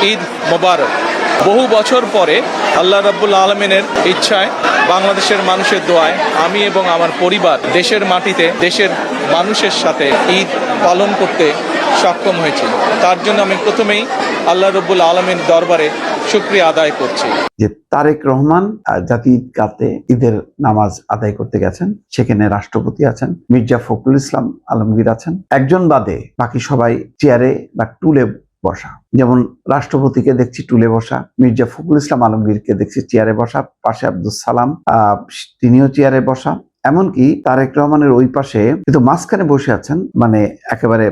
ঈদ মোবারক। বহু বছর পরে আল্লাহ রাব্বুল আলামিনের ইচ্ছায়, বাংলাদেশের মানুষের দোয়ায় আমি এবং আমার পরিবার দেশের মাটিতে দেশের মানুষের সাথে ঈদ পালন করতে সক্ষম হয়েছি। তার জন্য আমি প্রথমেই আল্লাহ রাব্বুল আলামিনের দরবারে শুকরিয়া আদায় করছি। যে তারেক রহমান জাতীয় ঈদগাহতে ঈদের নামাজ আদায় করতে গেছেন, সেখানে রাষ্ট্রপতি আছেন, মির্জা ফখরুল ইসলাম আলমগীর আছেন, একজন বাদে বাকি সবাই চেয়ারে বা টুলে বসা। যেমন রাষ্ট্রপতিকে দেখছি টুলে বসা, মির্জা ফখরুল ইসলাম আলমগীরকে দেখছি চেয়ারে বসা, পাশে আব্দুল সালাম তিনিও চেয়ারে বসা, এমনকি তারেক রহমানের ওই পাশে কিন্তু মাঝখানে বসে আছেন, মানে একেবারে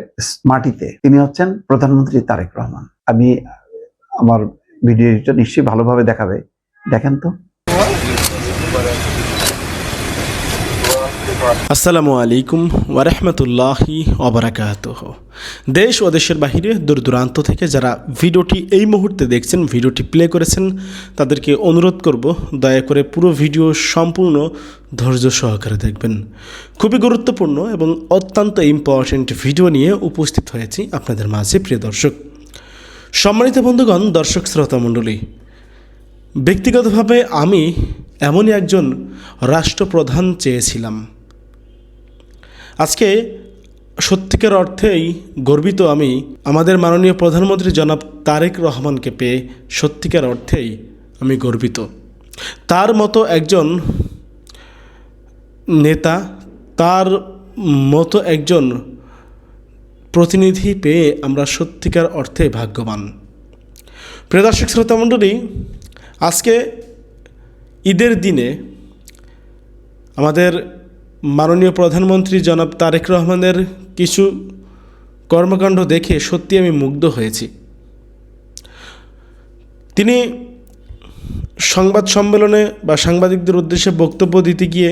মাটিতে, তিনি হচ্ছেন প্রধানমন্ত্রী তারেক রহমান। আমি আমার ভিডিওটা নিশ্চয়ই ভালোভাবে দেখাবে, দেখেন তো। আসসালামু আলাইকুম ওয়া রাহমাতুল্লাহি ওয়া বারাকাতুহু। দেশ ও দেশের বাহিরে দূর দূরান্ত থেকে যারা ভিডিওটি এই মুহূর্তে দেখছেন, ভিডিওটি প্লে করেছেন, তাদেরকে অনুরোধ করব দয়া করে পুরো ভিডিও সম্পূর্ণ ধৈর্য সহকারে দেখবেন। খুবই গুরুত্বপূর্ণ এবং অত্যন্ত ইম্পর্ট্যান্ট ভিডিও নিয়ে উপস্থিত হয়েছি আপনাদের মাঝে, প্রিয় দর্শক। সম্মানিত বন্ধুগণ, দর্শক শ্রোতা মণ্ডলী, ব্যক্তিগতভাবে আমি এমনই একজন রাষ্ট্রপ্রধান চেয়েছিলাম। আজকে সত্যিকার অর্থেই গর্বিত আমি আমাদের মাননীয় প্রধানমন্ত্রী জনাব তারেক রহমানকে পেয়ে সত্যিকার অর্থেই আমি গর্বিত। তার মতো একজন নেতা, তার মতো একজন প্রতিনিধি পেয়ে আমরা সত্যিকার অর্থে ভাগ্যবান। প্রিয় দর্শক শ্রোতা মণ্ডলী, আজকে ঈদের দিনে আমাদের মাননীয় প্রধানমন্ত্রী জনাব তারেক রহমানের কিছু কর্মকাণ্ড দেখে সত্যি আমি মুগ্ধ হয়েছি। তিনি সংবাদ সম্মেলনে বা সাংবাদিকদের উদ্দেশ্যে বক্তব্য দিতে গিয়ে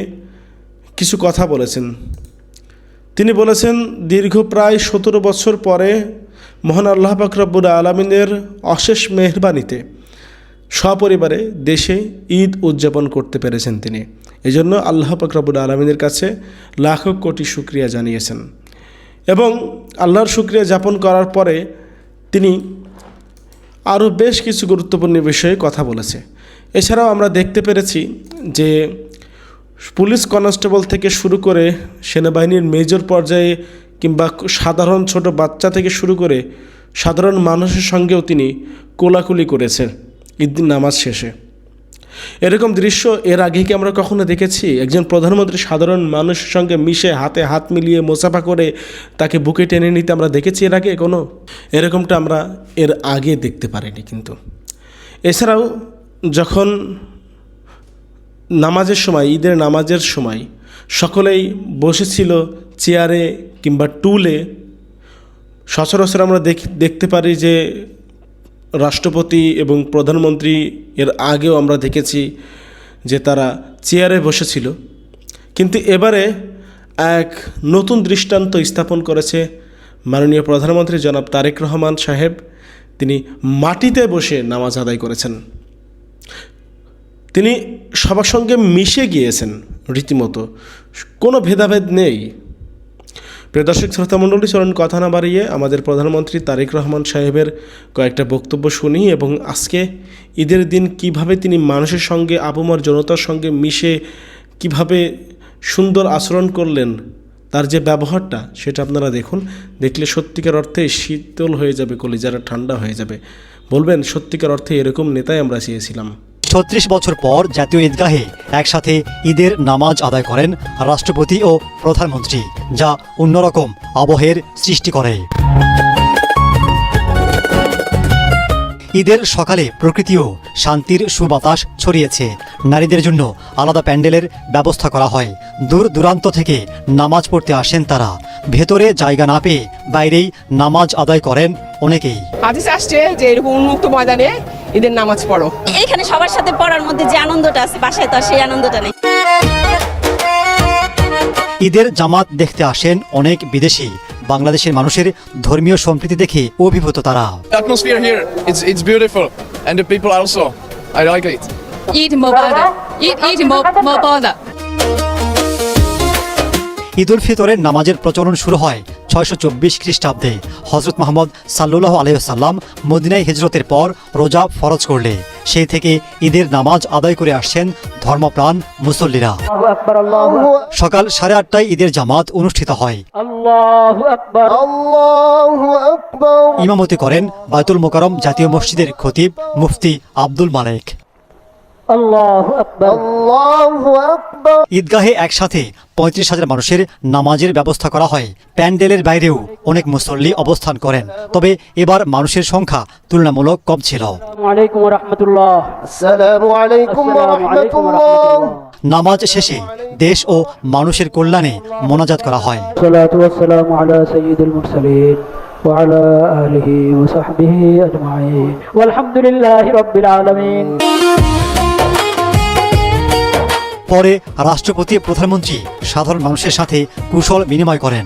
কিছু কথা বলেছেন। তিনি বলেছেন, দীর্ঘ প্রায় 17 বছর পরে মহান আল্লাহ পাক রব্বুল আলামিনের অশেষ মেহেরবানিতে সপরিবারে দেশে ঈদ উদযাপন করতে পেরেছেন তিনি। এজন্য আল্লাহ পাক রব্বুল আলামিনের কাছে লাখো কোটি শুকরিয়া জানিয়েছেন এবং আল্লাহর শুকরিয়া যাপন করার পরে তিনি আরও বেশ কিছু গুরুত্বপূর্ণ বিষয়ে কথা বলেছে। এছাড়াও আমরা দেখতে পেরেছি যে পুলিশ কনস্টেবল থেকে শুরু করে সেনাবাহিনীর মেজর পর্যায়ে কিংবা সাধারণ ছোট বাচ্চা থেকে শুরু করে সাধারণ মানুষের সঙ্গেও তিনি কোলাকুলি করেছেন ঈদ নামাজ শেষে। এরকম দৃশ্য এর আগে কি আমরা কখনো দেখেছি? একজন প্রধানমন্ত্রী সাধারণ মানুষের সঙ্গে মিশে হাতে হাত মিলিয়ে মোসাফা করে তাকে বুকে টেনে নিতে আমরা দেখেছি এর আগে কোনো? এরকমটা আমরা এর আগে দেখতে পারিনি। কিন্তু এছাড়াও যখন নামাজের সময়, ঈদের নামাজের সময় সকলেই বসেছিল চেয়ারে কিংবা টুলে, সচরাচর আমরা দেখতে পারি যে রাষ্ট্রপতি এবং প্রধানমন্ত্রী এর আগেও আমরা দেখেছি যে তারা চেয়ারে বসেছিল। কিন্তু এবারে এক নতুন দৃষ্টান্ত স্থাপন করেছে মাননীয় প্রধানমন্ত্রী জনাব তারেক রহমান সাহেব। তিনি মাটিতে বসে নামাজ আদায় করেছেন। তিনি সবার সঙ্গে মিশে গিয়েছেন রীতিমতো, কোনো ভেদাভেদ নেই। প্রিয় দর্শক শ্রোতা মণ্ডলী, চলুন কথা না বাড়িয়ে আমাদের প্রধানমন্ত্রী তারেক রহমান সাহেবের কয়েকটা বক্তব্য শুনি এবং আজকে ঈদের দিন কিভাবে তিনি মানুষের সঙ্গে, আপামর জনতার সঙ্গে মিশে কিভাবে সুন্দর আচরণ করলেন, তার যে ব্যবহারটা সেটা আপনারা দেখুন। দেখলে সত্যিকার অর্থে শীতল হয়ে যাবে, কলিজারা ঠান্ডা হয়ে যাবে। বলবেন সত্যিকার অর্থে এরকম নেতাই আমরা চেয়েছিলাম। 36 বছর পর জাতীয় ঈদগাহে একসাথে ঈদের নামাজ আদায় করেন রাষ্ট্রপতি ও প্রধানমন্ত্রী, যা অন্যরকম আবহের সৃষ্টি করে। ঈদের সকালে প্রকৃতিও শান্তির সুবাতাস ছড়িয়েছে। নারীদের জন্য আলাদা প্যান্ডেলের ব্যবস্থা করা হয়। দূর দূরান্ত থেকে নামাজ পড়তে আসেন তারা। ভেতরে জায়গা না পেয়ে বাইরেই নামাজ আদায় করেন অনেকেই। হাদিস আসছে যে এরকম উন্মুক্ত ময়দানে ঈদের নামাজ পড়ো। এইখানে সবার সাথে পড়ার মধ্যে যে আনন্দটা আছে, বাসায় তো আর সেই আনন্দটা নেই। ঈদের জামাত দেখতে আসেন অনেক বিদেশি। বাংলাদেশের মানুষের ধর্মীয় সম্প্রীতি দেখে অভিভূত তারা। Atmosphere here, it's beautiful, and the people also. I like it. Eid Mubarak. Eid Mubarak. Eid ul ফিতরের নামাজের প্রচলন শুরু হয় 624 খ্রিস্টাব্দে হযরত মুহাম্মদ সাল্লাল্লাহু আলাইহি ওয়াসাল্লাম মদিনায় হিজরতের পর রোজা ফরজ করলে সেই থেকে ঈদের নামাজ আদায় করে আসছেন ধর্মপ্রাণ মুসল্লিরা। সকাল 8:30টায় ঈদের জামাত অনুষ্ঠিত হয়। ইমামতি করেন বায়তুল মোকাররম জাতীয় মসজিদের খতিব মুফতি আব্দুল মালেক। ঈদগাহে একসাথে 35,000 মানুষের নামাজের ব্যবস্থা করা হয়। প্যান্ডেলের বাইরেও অনেক মুসল্লি অবস্থান করেন, তবে এবার মানুষের সংখ্যা তুলনামূলক কম ছিল। নামাজ শেষে দেশ ও মানুষের কল্যাণে মোনাজাত করা হয়। وعلى آله وصحبه أجمعين والحمد لله رب العالمين। পরে রাষ্ট্রপতি প্রধানমন্ত্রী সাধারণ মানুষের সাথে কুশল বিনিময় করেন।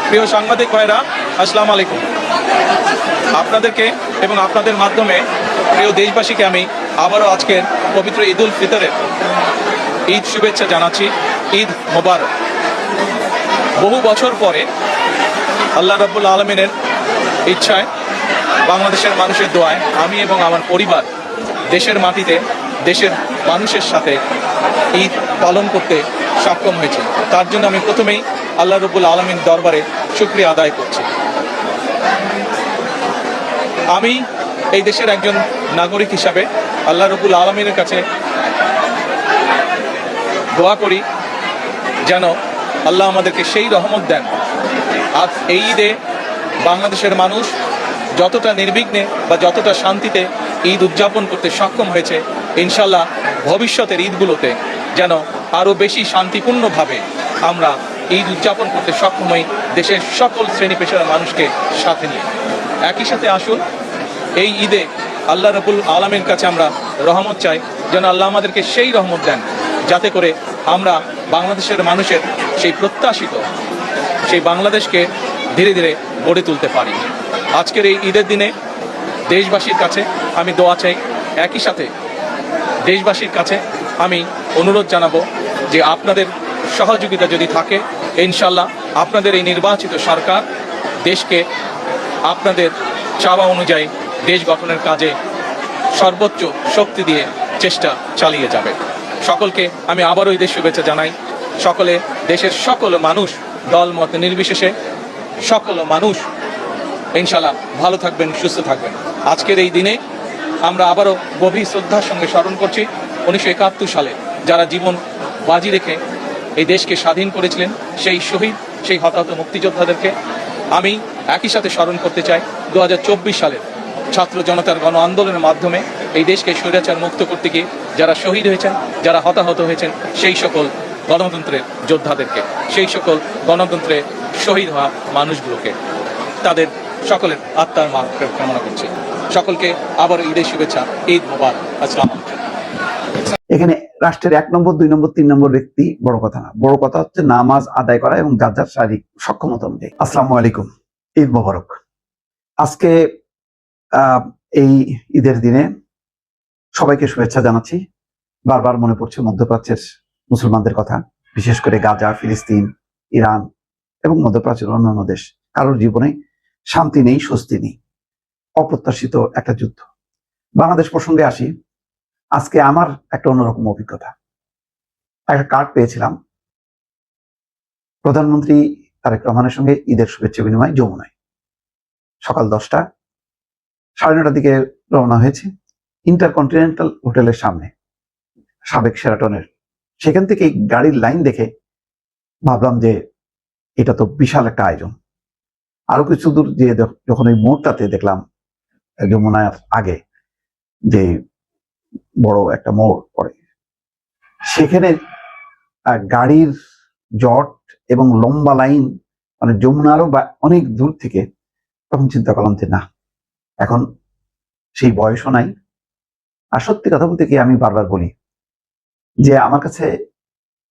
প্রিয় সাংবাদিক ভাইরা, আসসালামু আলাইকুম। আপনাদেরকে এবং আপনাদের মাধ্যমে প্রিয় দেশবাসীকে আমি আবারও আজকের পবিত্র ঈদ উল ফিতরের ঈদ শুভেচ্ছা জানাচ্ছি। ঈদ মোবারক। বহু বছর পরে আল্লাহ রাব্বুল আলামিনের ইচ্ছায়, বাংলাদেশের মানুষের দোয়ায় আমি এবং আমার পরিবার দেশের মাটিতে দেশের মানুষের সাথে ঈদ পালন করতে সক্ষম হয়েছে। তার জন্য আমি প্রথমেই আল্লাহ রাব্বুল আলামিন দরবারে শুকরিয়া আদায় করছি। আমি এই দেশের একজন নাগরিক হিসাবে আল্লাহ রাব্বুল আলামিনের কাছে দোয়া করি যেন আল্লাহ আমাদেরকে সেই রহমত দেন। আজ এই ঈদে বাংলাদেশের মানুষ যতটা নির্বিঘ্নে বা যতটা শান্তিতে ঈদ উদযাপন করতে সক্ষম হয়েছে, ইনশাল্লাহ ভবিষ্যতের ঈদগুলোতে যেন আরও বেশি শান্তিপূর্ণভাবে আমরা ঈদ উদযাপন করতে সক্ষম হই, দেশের সকল শ্রেণী পেশার মানুষকে সাথে নিয়ে। একই সাথে আসুন এই ঈদে আল্লাহ রাব্বুল আলামিনের কাছে আমরা রহমত চাই, যেন আল্লাহ আমাদেরকে সেই রহমত দেন যাতে করে আমরা বাংলাদেশের মানুষের সেই প্রত্যাশিত সেই বাংলাদেশকে ধীরে ধীরে গড়ে তুলতে পারি। আজকের এই ঈদের দিনে দেশবাসীর কাছে আমি দোয়া চাই। একই সাথে দেশবাসীর কাছে আমি অনুরোধ জানাবো যে আপনাদের সহযোগিতা যদি থাকে, ইনশাল্লাহ আপনাদের এই নির্বাচিত সরকার দেশকে আপনাদের চাওয়া অনুযায়ী দেশ গঠনের কাজে সর্বোচ্চ শক্তি দিয়ে চেষ্টা চালিয়ে যাবে। সকলকে আমি আবারও ঈদের শুভেচ্ছা জানাই। সকলে, দেশের সকল মানুষ দলমত নির্বিশেষে সকল মানুষ ইনশাল্লাহ ভালো থাকবেন, সুস্থ থাকবেন। আজকের এই দিনে আমরা আবারও গভীর শ্রদ্ধার সঙ্গে স্মরণ করছি 1971 সালে যারা জীবন বাজি রেখে এই দেশকে স্বাধীন করেছিলেন, সেই শহীদ, সেই হতাহত মুক্তিযোদ্ধাদেরকে। আমি একই সাথে স্মরণ করতে চাই 2024 সালের ছাত্র জনতার গণ আন্দোলনের মাধ্যমে এই দেশকে স্বৈরাচার মুক্ত করতে গিয়ে যারা শহীদ হয়েছেন, যারা হতাহত হয়েছেন, সেই সকল গণতন্ত্রের যোদ্ধাদেরকে, সেই সকল গণতন্ত্রে শহীদ হওয়া মানুষগুলোকে, তাদের সকলের আত্মার মাগফিরাত কামনা করছি। সকলকে আবার ঈদের শুভেচ্ছা, ঈদ মোবারক। আসসালামু আলাইকুম। এখানে রাষ্ট্রের 1 নম্বর 2 নম্বর 3 নম্বর ব্যক্তি বড় কথা না, বড় কথা হচ্ছে নামাজ আদায় করা এবং যার যার শারীরিক সক্ষমতা অনুযায়ী। আসসালামু আলাইকুম, ঈদ মোবারক। আজকে এই ঈদের দিনে সবাইকে শুভেচ্ছা জানাচ্ছি। বারবার মনে পড়ছে মধ্যপ্রাচ্যের মুসলমানদের কথা, বিশেষ করে গাজা, ফিলিস্তিন, ইরান এবং মধ্যপ্রাচ্যের অন্যান্য দেশ। কারোর জীবনে শান্তি নেই, স্বস্তি নেই, অপ্রত্যাশিত একটা যুদ্ধ। বাংলাদেশ প্রসঙ্গে আসি। আজকে আমার একটা অন্যরকম অভিজ্ঞতা। একটা কার্ড পেয়েছিলাম প্রধানমন্ত্রী তারেক রহমানের সঙ্গে ঈদের শুভেচ্ছা বিনিময় যমুনায়। সকাল 10টা, 9:30 দিকে রওনা হয়েছে ইন্টারকন্টিনেন্টাল হোটেলের সামনে, সাবেক শেরাটনের। সেখান থেকে গাড়ির লাইন দেখে ভাবলাম যে এটা তো বিশাল একটা আয়োজন। আরো কিছু দূর যে যখন ওই মোড়টাতে দেখলাম যমুনার আগে যে বড় একটা মোড় পড়ে, সেখানে গাড়ির জট এবং লম্বা লাইন, মানে যমুনারও অনেক দূর থেকে, তখন চিন্তা করলাম যে না, এখন সেই বয়সও নাই। আর সত্যি কথা বলতে কি, আমি বারবার বলি যে আমার কাছে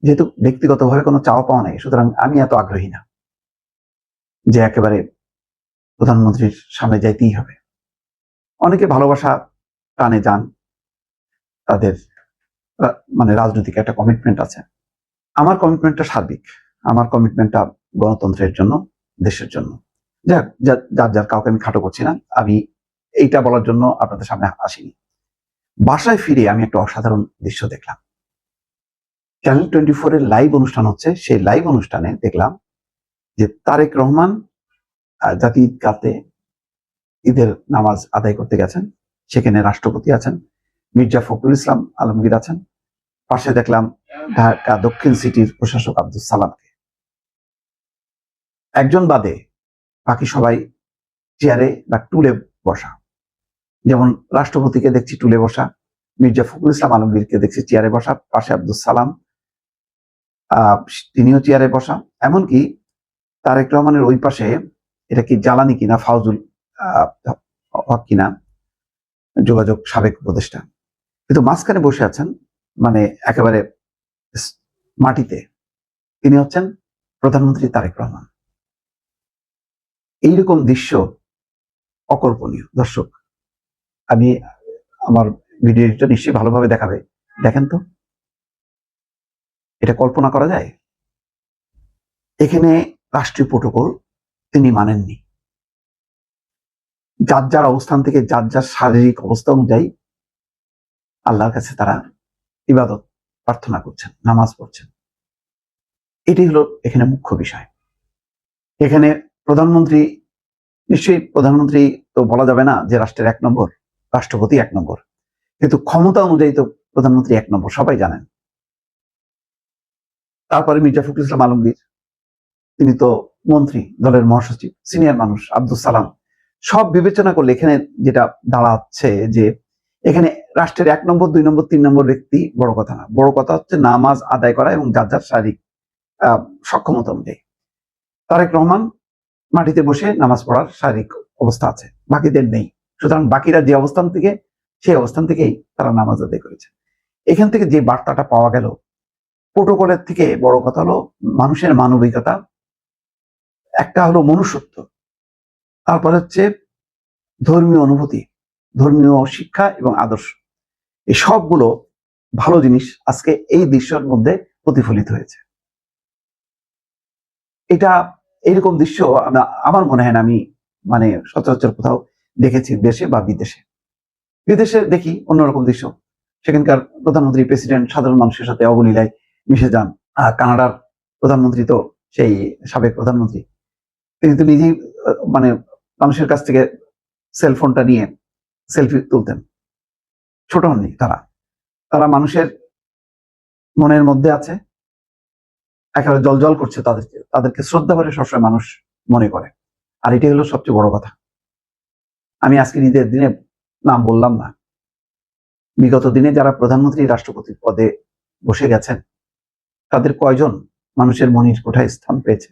যেহেতু ব্যক্তিগতভাবে কোনো চাওয়া পাওয়া নাই, সুতরাং আমি এত আগ্রহী না যে একেবারে প্রধানমন্ত্রীর সামনে যাইতেই হবে। অনেকে ভালোবাসা টানে যান, তাদের মানে রাজনৈতিক একটা কমিটমেন্ট আছে। আমার কমিটমেন্টটা সার্বিক, আমার কমিটমেন্টটা গণতন্ত্রের জন্য, দেশের জন্য। যার যার কাউকে আমি খাটো করছি না, আমি এইটা বলার জন্য আপনাদের সামনে আসিনি। বাসায় ফিরে আমি একটা অসাধারণ দৃশ্য দেখলাম। চ্যানেল 24 এর লাইভ অনুষ্ঠান হচ্ছে। সেই লাইভ অনুষ্ঠানে দেখলাম যে তারেক রহমান জাতীয় ঈদগাতে ঈদের নামাজ আদায় করতে গেছেন। সেখানে রাষ্ট্রপতি আছেন, মির্জা ফখরুল ইসলাম আলমগীর আছেন, পাশে দেখলাম ঢাকা দক্ষিণ সিটির প্রশাসক আব্দুল সালামকে। একজন বাদে বাকি সবাই চেয়ারে বা টুলে বসা। যেমন রাষ্ট্রপতিকে দেখছি টুলে বসা, মির্জা ফখরুল ইসলাম আলমগীরকে দেখছি চেয়ারে বসা, পাশে আব্দুল সালাম তিনিও চেয়ারে বসা। এমনকি তারেক রহমানের ওই পাশে, এটা কি জ্বালানি কিনা, ফাউজুল হক কিনা, যোগাযোগ সাবেক উপদেষ্টা, কিন্তু মাঝখানে বসে আছেন, মানে একেবারে মাটিতে, তিনি হচ্ছেন প্রধানমন্ত্রী তারেক রহমান। এইরকম দৃশ্য অকল্পনীয়। দর্শক, আমি আমার ভিডিওটা নিশ্চয়ই ভালোভাবে দেখাবে, দেখেন তো, এটা কল্পনা করা যায়? এখানে রাষ্ট্রীয় প্রোটোকল তিনি মানেননি। যার যার অবস্থান থেকে, যার যার শারীরিক অবস্থা অনুযায়ী আল্লাহর কাছে তারা ইবাদত প্রার্থনা করছেন, নামাজ পড়ছেন। এটি হলো এখানে মুখ্য বিষয়। এখানে প্রধানমন্ত্রী, নিশ্চয়ই প্রধানমন্ত্রী তো বলা যাবে না যে রাষ্ট্রের 1 নম্বর, রাষ্ট্রপতি 1 নম্বর, কিন্তু ক্ষমতা অনুযায়ী তো প্রধানমন্ত্রী 1 নম্বর, সবাই জানেন। তারপরে মির্জা ফখরুল ইসলাম আলমগীর, তিনি তো মন্ত্রী, দলের মহাসচিব, সিনিয়র মানুষ, আব্দুল সালাম। সব বিবেচনা করলে এখানে যেটা দাঁড়াচ্ছে যে এখানে রাষ্ট্রের 1 নম্বর 2 নম্বর 3 নম্বর ব্যক্তি বড় কথা না, বড় কথা হচ্ছে নামাজ আদায় করা এবং যার যার শারীরিক সক্ষমতা অনুযায়ী। তারেক রহমান মাটিতে বসে নামাজ পড়ার শারীরিক অবস্থা আছে, বাকিদের নেই। সুতরাং বাকিরা যে অবস্থান থেকে, সেই অবস্থান থেকেই তারা নামাজ আদায় করেছে। এখান থেকে যে বার্তাটা পাওয়া গেল, প্রোটোকলের থেকে বড় কথা হলো মানুষের মানবিকতা, একটা হলো মনুষ্যত্ব, তারপর হচ্ছে ধর্মীয় অনুভূতি, ধর্মীয় শিক্ষা এবং আদর্শ। এই সবগুলো ভালো জিনিস আজকে এই দৃশ্যের মধ্যে প্রতিফলিত হয়েছে। এটা এইরকম দৃশ্য আমার মনে হয় না আমি মানে সচরাচর কোথাও দেখেছি, দেশে বা বিদেশে। বিদেশে দেখি অন্যরকম দৃশ্য, সেখানকার প্রধানমন্ত্রী, প্রেসিডেন্ট সাধারণ মানুষের সাথে অবলীলায় মিশে যান। কানাডার প্রধানমন্ত্রী তো সেই সাবেক প্রধানমন্ত্রী, তিনি তো নিজেই মানে মানুষের কাছ থেকে সেলফোনটা নিয়ে সেলফি তুলতেন। ছোট হননি তারা মানুষের মনের মধ্যে আছে, একেবারে জল করছে, তাদেরকে শ্রদ্ধা করে সবসময় মানুষ মনে করে। আর এটাই হলো সবচেয়ে বড় কথা। আমি আজকের ঈদের দিনে নাম বললাম না, বিগত দিনে যারা প্রধানমন্ত্রী রাষ্ট্রপতির পদে বসে গেছেন তাদের কয়জন মানুষের মনির কোঠায় স্থান পেয়েছে?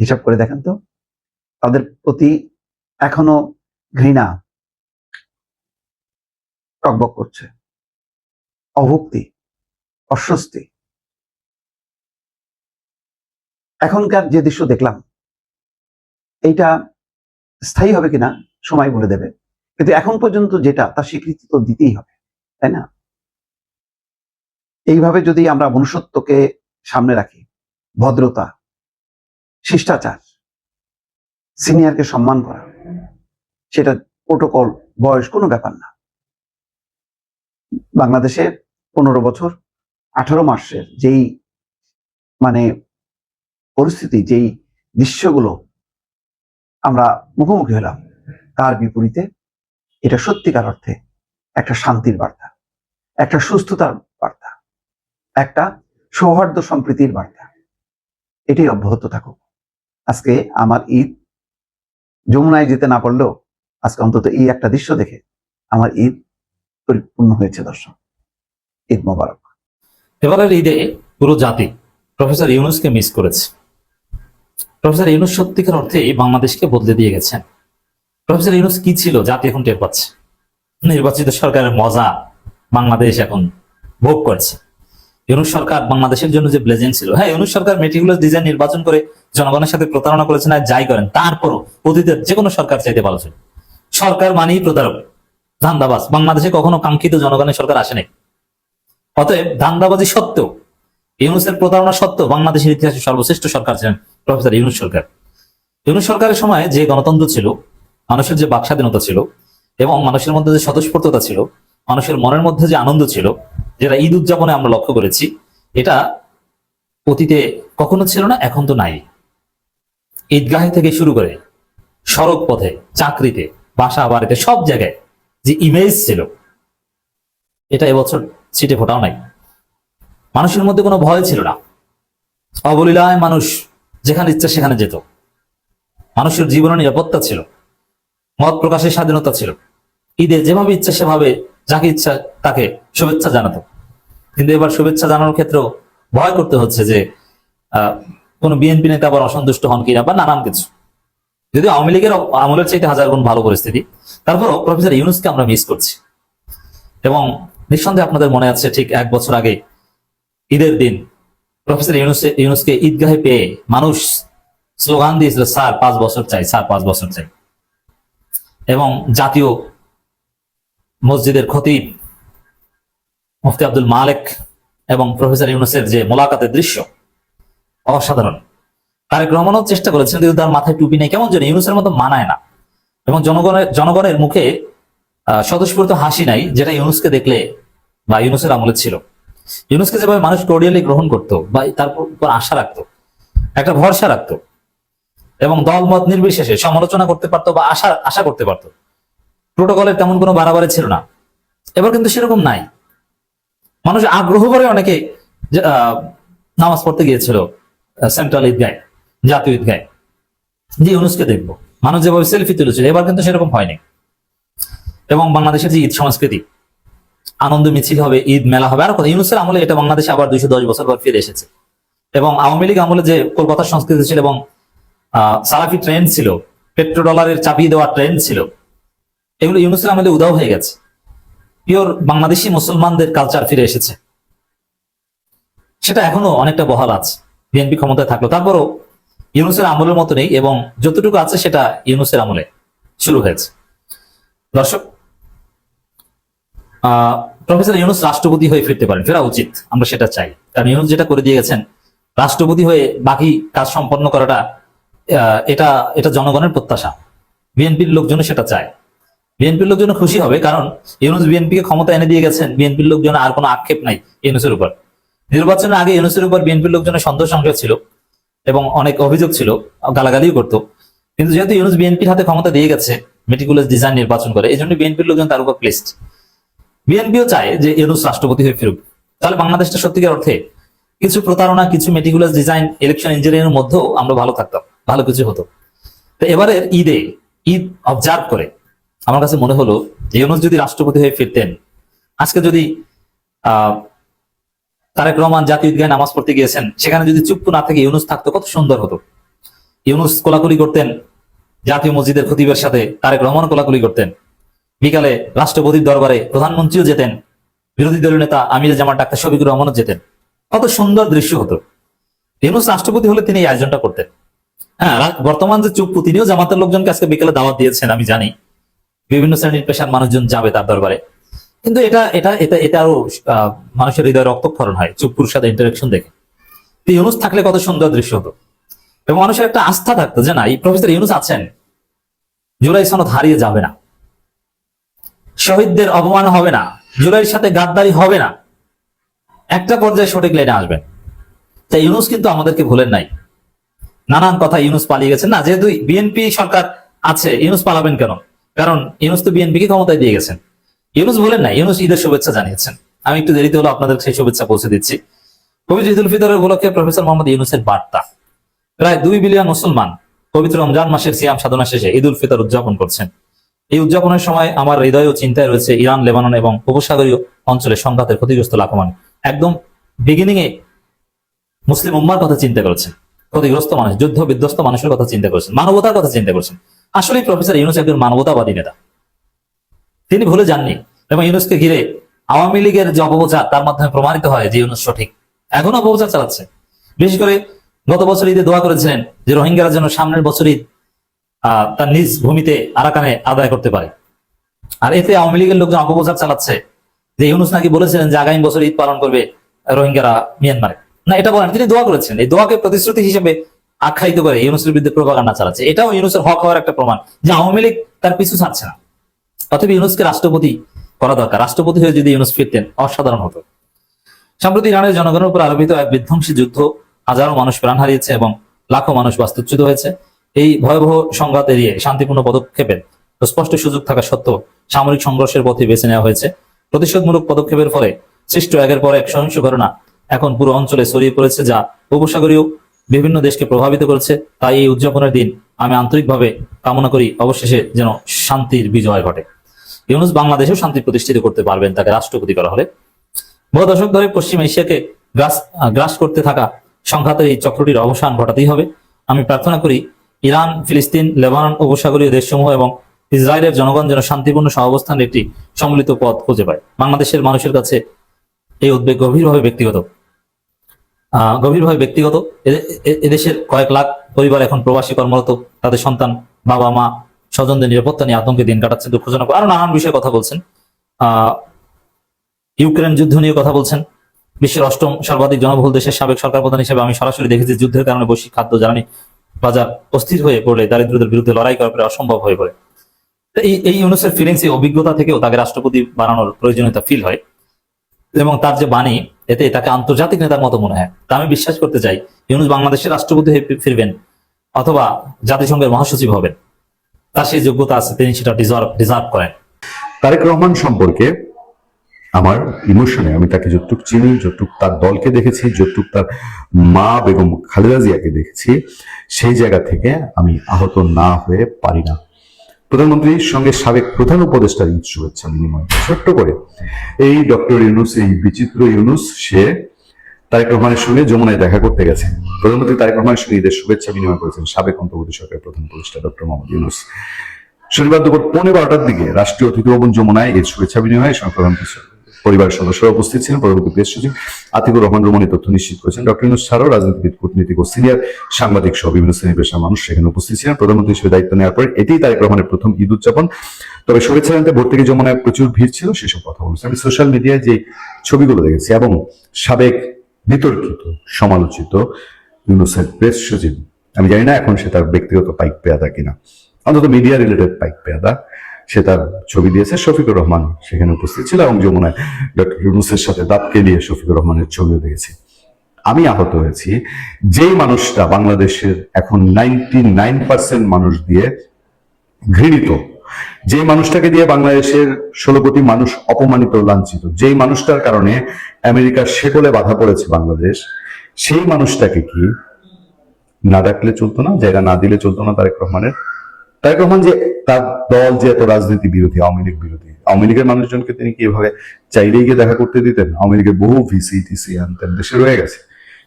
হিসাব করে দেখেন তো। তাদের প্রতি এখনো ঘৃণা টকবক করছে, অভুক্তি, অস্বস্তি। এখনকার যে দৃশ্য দেখলাম, এইটা স্থায়ী হবে কিনা সময় বলে দেবে, কিন্তু এখন পর্যন্ত যেটা, তার স্বীকৃতি তো দিতেই হবে, তাই না? এইভাবে যদি আমরা মনুষ্যত্বকে সামনে রাখি, ভদ্রতা, শিষ্টাচার, সিনিয়রকে সম্মান করা, সেটা প্রোটোকল, বয়স কোনো ব্যাপার না। বাংলাদেশে 15 বছর 18 মাসের যেই পরিস্থিতি, যেই দৃশ্যগুলো আমরা মুখোমুখি হলাম, তার বিপরীতে এটা সত্যিকার অর্থে একটা শান্তির বার্তা, একটা সুস্থতার বার্তা, একটা সৌহার্দ্য সম্প্রীতির বার্তা। এটাই অব্যাহত থাকুক। আজকে আমার ঈদ যমুনায় যেতে না পারলেও আজকে অন্তত এই একটা দৃশ্য দেখে আমার ঈদ পরিপূর্ণ হয়েছে। দর্শক, ঈদ মোবারক। এবারের ঈদে পুরো জাতি প্রফেসর ইউনূসকে মিস করেছে। প্রফেসর ইউনূস সত্যিকার অর্থে বাংলাদেশকে বদলে দিয়ে গেছেন। প্রফেসর ইউনূস কি ছিল জাতি এখন টের পাচ্ছে। নির্বাচিত সরকারের মজা বাংলাদেশ এখন ভোগ করছে। ইউনূস সরকার বাংলাদেশের জন্য যে ব্লেজিং ছিল, হ্যাঁ, ইউনূস সরকার মেটিকুলাস ডিজাইন নির্বাচন করে জনগণের সাথে প্রতারণা করেছেন আর যাই করেন, তারপরও অতীতের যে কোনো সরকার চাইতে ভালো ছিল। সরকার মানেই প্রতারক, ধান্দাবাজ। বাংলাদেশে কখনো কাঙ্ক্ষিত জনগণের সরকার আসেনি। অতএব ধান্দাবাজি সত্ত্বেও, ইউনূসের প্রতারণা সত্ত্বেও বাংলাদেশের ইতিহাসে সর্বশ্রেষ্ঠ সরকার ছিলেন প্রফেসর ইউনূস সরকার। ইউনূস সরকারের সময় যে গণতন্ত্র ছিল, মানুষের যে বাক স্বাধীনতা ছিল, এবং মানুষের মধ্যে যে স্বতঃস্ফূর্ততা ছিল, মানুষের মনের মধ্যে যে আনন্দ ছিল, যেটা ঈদ উদযাপনে আমরা লক্ষ্য করেছি, এটা অতীতে কখনো ছিল না, এখন তো নাই। ঈদগাহে থেকে শুরু করে সড়ক পথে, চাকরিতে, বাসা বাড়িতে, সব জায়গায় যে ইমেজ ছিল, এটা এবছর ছিটে ফোটাও নাই। মানুষের মধ্যে কোনো ভয় ছিল না। অবলীলায় মানুষ যেখানে ইচ্ছা সেখানে যেত। মানুষের জীবনের নিরাপত্তা ছিল, মত প্রকাশের স্বাধীনতা ছিল। ঈদে যেভাবে ইচ্ছা সেভাবে যাকে ইচ্ছা তাকে শুভেচ্ছা জানাতো। কিন্তু এবার শুভেচ্ছা জানানোর ক্ষেত্রেও ভয় করতে হচ্ছে যে কোনো বিএনপি নেতা আবার অসন্তুষ্ট হন কিনা, বা নানান কিছু। যদিও আওয়ামী লীগের আমলের চাইতে হাজার গুণ ভালো পরিস্থিতি, তারপরও প্রফেসর ইউনূসকে আমরা মিস করছি। এবং নিঃসন্দেহে আপনাদের মনে আছে, ঠিক 1 বছর আগে ঈদের দিন প্রফেসর ইউনূসকে ঈদগাহে পেয়ে মানুষ স্লোগান দিয়েছিল, স্যার 5 বছর চাই, স্যার 5 বছর চাই। এবং জাতীয় মসজিদের খতিব মুফতি আব্দুল মালেক এবং প্রফেসর ইউনূসের যে মোলাকাতের দৃশ্য অসাধারণ। তারেক রহমানও চেষ্টা করেছেন, কিন্তু তার মাথায় টুপি নেই, কেমন যেন ইউনূসের মতো মানায় না। এবং জনগণের মুখে স্বতঃস্ফূর্ত হাসি নাই, যেটা ইউনূসকে দেখলে বা ইউনূসের আমলে ছিল। ইউনূসকে যেভাবে মানুষ কোর্ডিয়ালি গ্রহণ করতো, বা তার উপর আশা রাখতো, একটা ভরসা রাখতো, এবং দলমত নির্বিশেষে সমালোচনা করতে পারতো বা আশা করতে পারতো। প্রোটোকলের তেমন কোনো বাড়াবাড়ি ছিল না। এবার কিন্তু সেরকম নাই। মানুষ আগ্রহ করে অনেকে নামাজ পড়তে গিয়েছিল সেন্ট্রাল ঈদগায়, জাতীয় ঈদগায়, যে ইউনূসকে দেখবো। মানুষ যেভাবে সেলফি তুলেছিল, এবার কিন্তু সেরকম হয়নি। এবং বাংলাদেশের যে ঈদ সংস্কৃতি, আনন্দ মিছিল হবে, ঈদ মেলা হবে, আর কথা ইউনূসের আমলে এটা বাংলাদেশে আবার 210 বছর পর ফিরে এসেছে। এবং আওয়ামী লীগ আমলে যে কলকাতার সংস্কৃতি ছিল এবং সালাফি ট্রেন্ড ছিল, পেট্রো ডলারের চাপিয়ে দেওয়া ট্রেন্ড ছিল, এগুলো ইউনূসের আমলে উধাও হয়ে গেছে। পিওর বাংলাদেশি মুসলমানদের কালচার ফিরে এসেছে। সেটা এখনো অনেকটা বহাল আছে, বিএনপি ক্ষমতায় থাকলো। তারপরও ইউনূসের আমলের মতো নেই, এবং যতটুকু আছে সেটা ইউনূসের আমলে শুরু হয়েছে। দর্শক, প্রফেসর ইউনূস রাষ্ট্রপতি হয়ে ফিরতে পারেন, ফেরা উচিত, আমরা সেটা চাই। কারণ ইউনূস যেটা করে দিয়ে গেছেন, রাষ্ট্রপতি হয়ে বাকি কাজ সম্পন্ন করাটা, এটা জনগণের প্রত্যাশা। বিএনপির লোকজন সেটা চায়। বিএনপির লোকজন খুশি হবে, কারণ ইউনূস বিএনপিকে ক্ষমতা এনে দিয়ে গেছেন। বিএনপির লোকজন আর কোনো আক্ষেপ নাই ইউনূসের উপর। নির্বাচনের আগে ইউনূসের উপর বিএনপির লোকজনের সন্দেহ সংশয় ছিল এবং অনেক অভিযোগ ছিল, গালাগালিও করতো। কিন্তু যেহেতু ইউনূস বিএনপির হাতে ক্ষমতা দিয়ে গেছে, মেটিকুলাস ডিজাইন নির্বাচন করে, এই জন্য বিএনপির লোকজন তার উপর প্লেসড। বিএনপিও চায় যে ইউনূস রাষ্ট্রপতি হয়ে ফিরুক। তাহলে বাংলাদেশটা সত্যিকার অর্থে কিছু প্রতারণা, কিছু মেটিকুলাস ডিজাইন, ইলেকশন ইঞ্জিনিয়ারিং এর মধ্যেও আমরা ভালো থাকতাম, ভালো কিছু হতো। তো এবারের ঈদ অবজার্ভ করে আমার কাছে মনে হলো যে ইউনূস যদি রাষ্ট্রপতি হয়ে ফিরতেন, আজকে যদি তারেক রহমান জাতীয় ঈদগাহে নামাজ পড়তে গিয়েছেন, সেখানে যদি চুপ না থেকে ইউনূস থাকতো কত সুন্দর হতো। ইউনূস কোলাকুলি করতেন জাতীয় মসজিদের খতিবের সাথে, তারেক রহমান কোলাকুলি করতেন। বিকালে রাষ্ট্রপতির দরবারে প্রধানমন্ত্রীও যেতেন, বিরোধী দলীয় নেতা আমির জামাত ডাক্তার শফিকুর রহমানও যেতেন। কত সুন্দর দৃশ্য হতো। ইউনূস রাষ্ট্রপতি হলে তিনি এই আয়োজনটা করতেন। হ্যাঁ, বর্তমান যে চুপ্পু, তিনিও জামাতের লোকজনকে আজকে বিকেলে দাওয়াত দিয়েছেন, আমি জানি বিভিন্ন শ্রেণীর পেশার মানুষজন যাবে তার দরবারে। কিন্তু এটা আরো মানুষের হৃদয়ে রক্তক্ষরণ হয় চুপ্পুর সাথে ইন্টারেকশন দেখে। ইউনূস থাকলে কত সুন্দর দৃশ্য হতো এবং মানুষের একটা আস্থা থাকতো যে না, এই প্রফেসর ইউনূস আছেন, জুলাই সনদ হারিয়ে যাবে না, শহীদদের অপমান হবে না, জুলাইয়ের সাথে গাদ্দারি হবে না, একটা পর্যায়ে সঠিক লাইনে আসবেন। তাই ইউনূস কিন্তু আমাদেরকে ভুলেন নাই। নানান কথা ইউনূস পালিয়ে গেছেন না, যেহেতু বিএনপি সরকার আছে, ইউনূস পালাবেন কেন? কারণ ইউনূস তো বিএনপিকে ক্ষমতায় দিয়ে গেছেন। ইউনূস বলেন না, ইউনূস ঈদের শুভেচ্ছা জানিয়েছেন। আমি একটু দেরিতে হলো আপনাদের সেই শুভেচ্ছা পৌঁছে দিচ্ছি। পবিত্র ঈদুল ফিতরের উপলক্ষে প্রফেসর মোহাম্মদ ইউনূসের বার্তা। প্রায় 2 বিলিয়ন মুসলমান পবিত্র রমজান মাসের সিয়াম সাধনা শেষে ঈদুল ফিতর উদযাপন করছেন। এই উদযাপনের সময় আমার হৃদয় ও চিন্তায় রয়েছে ইরান, লেবানন এবং উপসাগরীয় অঞ্চলে সংঘাতের ক্ষতিগ্রস্ত লাখো মানুষ। একদম বিগিনিং এ মুসলিম উম্মার কথা চিন্তা করেছেন, ক্ষতিগ্রস্ত মানুষ, যুদ্ধ বিধ্বস্ত মানুষের কথা চিন্তা করেছেন, মানবতার কথা চিন্তা করেছেন। আসলে প্রফেসর ইউনূস একজন মানবতাবাদী নেতা, তিনি ভুলে যাননি। এবং ইউনূসকে ঘিরে আওয়ামী লীগের যে অপপ্রচার, তার মাধ্যমে প্রমাণিত হয় যে ইউনূস সঠিক, এখনো অপপ্রচার চালাচ্ছে। বিশেষ করে গত বছর ঈদে দোয়া করেছিলেন যে রোহিঙ্গারা যেন সামনের বছর ঈদ তার নিজ ভূমিতে আরাকানে আদায় করতে পারে। আর এতে আওয়ামী লীগের লোকজন অপপ্রচার চালাচ্ছে যে ইউনূস নাকি বলেছিলেন যে আগামী বছর ঈদ পালন করবে রোহিঙ্গারা মিয়ানমারে। না, এটা বলেন, তিনি দোয়া করেছেন। এই দোয়াকে প্রতিশ্রুতি হিসেবে আখ্যায়িত করে ইউনূসের বিরুদ্ধে প্রোপাগান্ডা চালাচ্ছে। এটাও ইউনূসের হক হওয়ার একটা প্রমাণ যে আওয়ামী লীগ তার পিছু ছাড়ছে না। অতএব ইউনূসকে রাষ্ট্রপতি করা দরকার। রাষ্ট্রপতি হয়ে যদি ইউনূস ফিরতেন, অসাধারণ হতো। সম্প্রতি ইরানের জনগণের উপর আরোপিত এক বিধ্বংসী যুদ্ধ, হাজারো মানুষ প্রাণ হারিয়েছে এবং লাখো মানুষ বাস্তুচ্যুত হয়েছে। এই ভয়াবহ সংঘাত এড়িয়ে শান্তিপূর্ণ পদক্ষেপের স্পষ্ট সুযোগ থাকা সত্ত্বেও সামরিক সংঘর্ষের পথে বেছে নেওয়া হয়েছে। প্রতিশোধমূলক পদক্ষেপের ফলে সৃষ্ট একের পর এক সহিংস ঘটনা এখন পুরো অঞ্চলে ছড়িয়ে পড়েছে, যা উপসাগরীয় বিভিন্ন দেশকে প্রভাবিত করেছে। তাই এই উদযাপনের দিন আমি আন্তরিকভাবে কামনা করি অবশেষে যেন শান্তির বিজয় ঘটে। ইউনূস বাংলাদেশেও শান্তি প্রতিষ্ঠিত করতে পারবেন তাকে রাষ্ট্রপতি করা হলে। বহু দশক ধরে পশ্চিম এশিয়াকে গ্রাস করতে থাকা সংঘাতের এই চক্রটির অবসান ঘটাতেই হবে। আমি প্রার্থনা করি ইরান, ফিলিস্তিন, লেবানন, উপসাগরীয় দেশসমূহ এবং ইসরায়েলের জনগণ যেন শান্তিপূর্ণ সহাবস্থানের একটি সম্মিলিত পথ খুঁজে পায়। বাংলাদেশের মানুষের কাছে এই উদ্বেগ গভীরভাবে ব্যক্তিগত। এদেশের কয়েক লাখ পরিবার এখন প্রবাসী কর্মরত, তাদের সন্তান, বাবা মা, স্বজনদের নিরাপত্তা নিয়ে আতঙ্কে দিন কাটাচ্ছে, দুঃখজনক। আরো নানান বিষয়ে কথা বলছেন। ইউক্রেন যুদ্ধ নিয়ে কথা বলছেন। বিশ্বের 8ম সর্বাধিক জনবহুল দেশের সাবেক সরকার প্রধান হিসেবে আমি সরাসরি দেখেছি যুদ্ধের কারণে বৈশ্বিক খাদ্য জ্বালানি বাজার অস্থির হয়ে পড়লে দারিদ্রতার বিরুদ্ধে লড়াই করা প্রায় অসম্ভব হয়ে পড়ে। এই ইউনূসের ফিলিংস, এই অভিজ্ঞতা থেকেও তাকে রাষ্ট্রপতি বানানোর প্রয়োজনীয়তা ফিল হয় এবং তার যে বাণী, এতে তাকে আন্তর্জাতিক নেতার মতো মনে হয়। তা আমি বিশ্বাস করতে চাই ইউনূস বাংলাদেশের রাষ্ট্রপতি হয়ে ফিরবেন অথবা জাতিসংঘের মহাসচিব হবেন। তার সেই যোগ্যতা আছে, তিনি সেটা ডিজার্ভ করেন। তারেক রহমান সম্পর্কে আমার ইমোশনে আমি তাকে যতটুক চিনি, যতটুক তার দলকে দেখেছি, যতটুক তার মা বেগম খালেদা জিয়াকে দেখেছি, সেই জায়গা থেকে আমি আহত না হয়ে পারি না। প্রধানমন্ত্রীর সঙ্গে সাবেক প্রধান উপদেষ্টার ঈদ শুভেচ্ছা বিনিময় ছোট্ট করে এই ডক্টর ইউনূস, এই বিচিত্র ইউনূস, সে তারেক রহমানের সঙ্গে যমুনায় দেখা করতে গেছে। প্রধানমন্ত্রী তারেক রহমানের সঙ্গে ঈদের শুভেচ্ছা বিনিময় করেছেন সাবেক অন্তর্বর্তী সরকারের প্রধান উপদেষ্টা ডক্টর মোহাম্মদ ইউনূস। শনিবার দুপুর 12:15টার দিকে রাষ্ট্রীয় অতিথি ভবন যমুনায় ঈদ শুভেচ্ছা বিনিময়ে প্রধান পরিবারের সদস্যরা উপস্থিত ছিলেন। পরবর্তী প্রেস সচিব আতিকুর রহমান রুমনি তথ্য নিশ্চিত করেছেন। ডক্টর ইউনূস ছাড়াও রাজনীতিবিদ, কূটনীতিক ও সিনিয়র সাংবাদিক সহ বিভিন্ন শ্রেণী পেশার মানুষ সেখানে উপস্থিত ছিলেন। প্রধানমন্ত্রী হিসেবে দায়িত্ব নেওয়ার পর এটিই তারেক রহমানের প্রথম ঈদ উদযাপন। তবে শুভেচ্ছা জানাতে ভোর থেকে যমুনায় প্রচুর ভিড় ছিল, সেসব কথা বলছি। আমি সোশ্যাল মিডিয়ায় যে ছবিগুলো দেখেছি এবং সাবেক বিতর্কিত, সমালোচিত ইউনূসের প্রেস সচিব, আমি জানি না এখন সে তার ব্যক্তিগত পাইক পেয়াদা কিনা, অন্তত মিডিয়া রিলেটেড পাইক পেয়াদা, সে তার ছবি দিয়েছে। শফিকুর রহমান সেখানে উপস্থিত ছিল এবং যমুনায় ডক্টর ইউনূসের সাথে দাঁতকে দিয়ে শফিকুর রহমানের ছবিও দেখেছি। আমি আহত হয়েছি যেই মানুষটা বাংলাদেশের এখন 99% মানুষ দিয়ে ঘৃণিত, যে মানুষটাকে দিয়ে বাংলাদেশের 16 কোটি মানুষ অপমানিত, লাঞ্ছিত, যেই মানুষটার কারণে আমেরিকার শেকলে বাধা পড়েছে বাংলাদেশ, সেই মানুষটাকে কি না ডাকলে চলতো না, জায়গা না দিলে চলতো না তারেক রহমানের। তারেক রহমান যে তার দল যে এত রাজনীতি বিরোধী, আওয়ামী লীগ বিরোধী, আওয়ামী লীগের মানুষজনকে তিনি কি এভাবে চাইলেই গিয়ে দেখা করতে দিতেন? আওয়ামী লীগের বহু ভিসি টিসি আনতেন, দেশে রয়ে গেছে,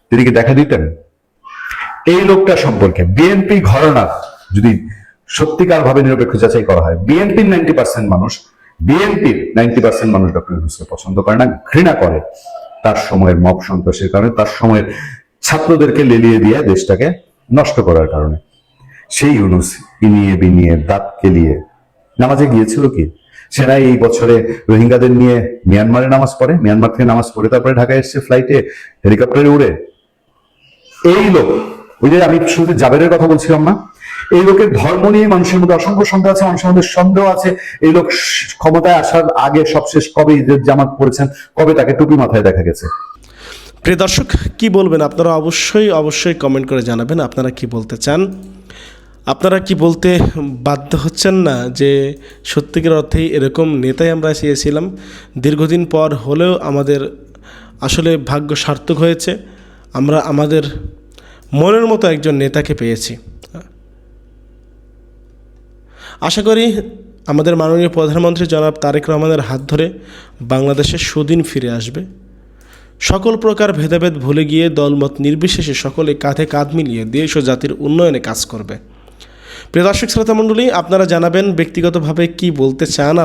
তিনি কি দেখা দিতেন? এই লোকটা সম্পর্কে বিএনপি ঘরানা যদি সত্যিকার ভাবে নিরপেক্ষ যাচাই করা হয়, বিএনপির 90% মানুষ ডক্টর ইউনূসকে পছন্দ করে না, ঘৃণা করে তার সময়ের মব সন্ত্রাসের কারণে, তার সময়ের ছাত্রদেরকে লেলিয়ে দিয়ে দেশটাকে নষ্ট করার কারণে। সেই ইউনূস ইনিয়ে বিনিয়ে দাঁত কেলিয়ে নামাজে গিয়েছিল কি? সেনা এই বছরে রোহিঙ্গাদের নিয়ে মিয়ানমারে নামাজ পড়ে, মিয়ানমার থেকে নামাজ পড়ে তারপরে ঢাকায় এসছে ফ্লাইটে, হেলিকপ্টারে উড়ে। এই লোক, ওই যে আমি শুরুতে জাবেরের কথা বলছিলাম না, এই লোকের ধর্ম নিয়ে মানুষের মধ্যে অসংখ্য সন্দেহ আছে, মানুষের মধ্যে সন্দেহ আছে এই লোক ক্ষমতায় আসার আগে সবশেষ কবে ঈদের জামাত পড়েছেন, কবে তাকে টুপি মাথায় দেখা গেছে। প্রিয় দর্শক, কি বলবেন আপনারা? অবশ্যই কমেন্ট করে জানাবেন আপনারা কি বলতে চান। আপনারা কি বলতে বাধ্য হচ্ছেন না যে সত্যিকার অর্থেই এরকম নেতাই আমরা চেয়েছিলাম? দীর্ঘদিন পর হলেও আমাদের আসলে ভাগ্য সার্থক হয়েছে, আমরা আমাদের মনের মতো একজন নেতাকে পেয়েছি। আশা করি আমাদের মাননীয় প্রধানমন্ত্রী জনাব তারেক রহমানের হাত ধরে বাংলাদেশের সুদিন ফিরে আসবে। সকল প্রকার ভেদাভেদ ভুলে গিয়ে দলমত নির্বিশেষে সকলে কাঁধে কাঁধ মিলিয়ে দেশ ও জাতির উন্নয়নে কাজ করবে। প্রিয় দর্শক শ্রোতা মণ্ডলী, আপনারা জানাবেন ব্যক্তিগতভাবে কি বলতে চান,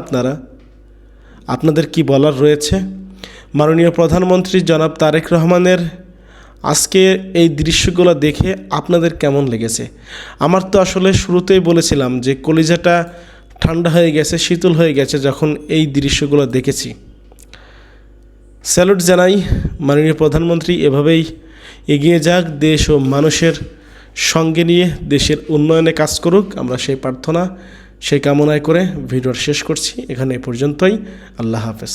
আপনাদের কি বলার রয়েছে। মাননীয় প্রধানমন্ত্রী জনাব তারেক রহমানের আজকে এই দৃশ্যগুলো দেখে আপনাদের কেমন লেগেছে? আমার তো আসলে শুরুতেই বলেছিলাম যে কলিজাটা ঠান্ডা হয়ে গেছে, শীতল হয়ে গেছে যখন এই দৃশ্যগুলো দেখেছি। স্যালুট জানাই, মাননীয় প্রধানমন্ত্রী এভাবেই এগিয়ে যাক, দেশ ও মানুষের সঙ্গে নিয়ে দেশের উন্নয়নে কাজ করুক, আমরা সেই প্রার্থনা সেই কামনায় করে ভিডিওর শেষ করছি। এখানে এ পর্যন্তই। আল্লাহ হাফেজ।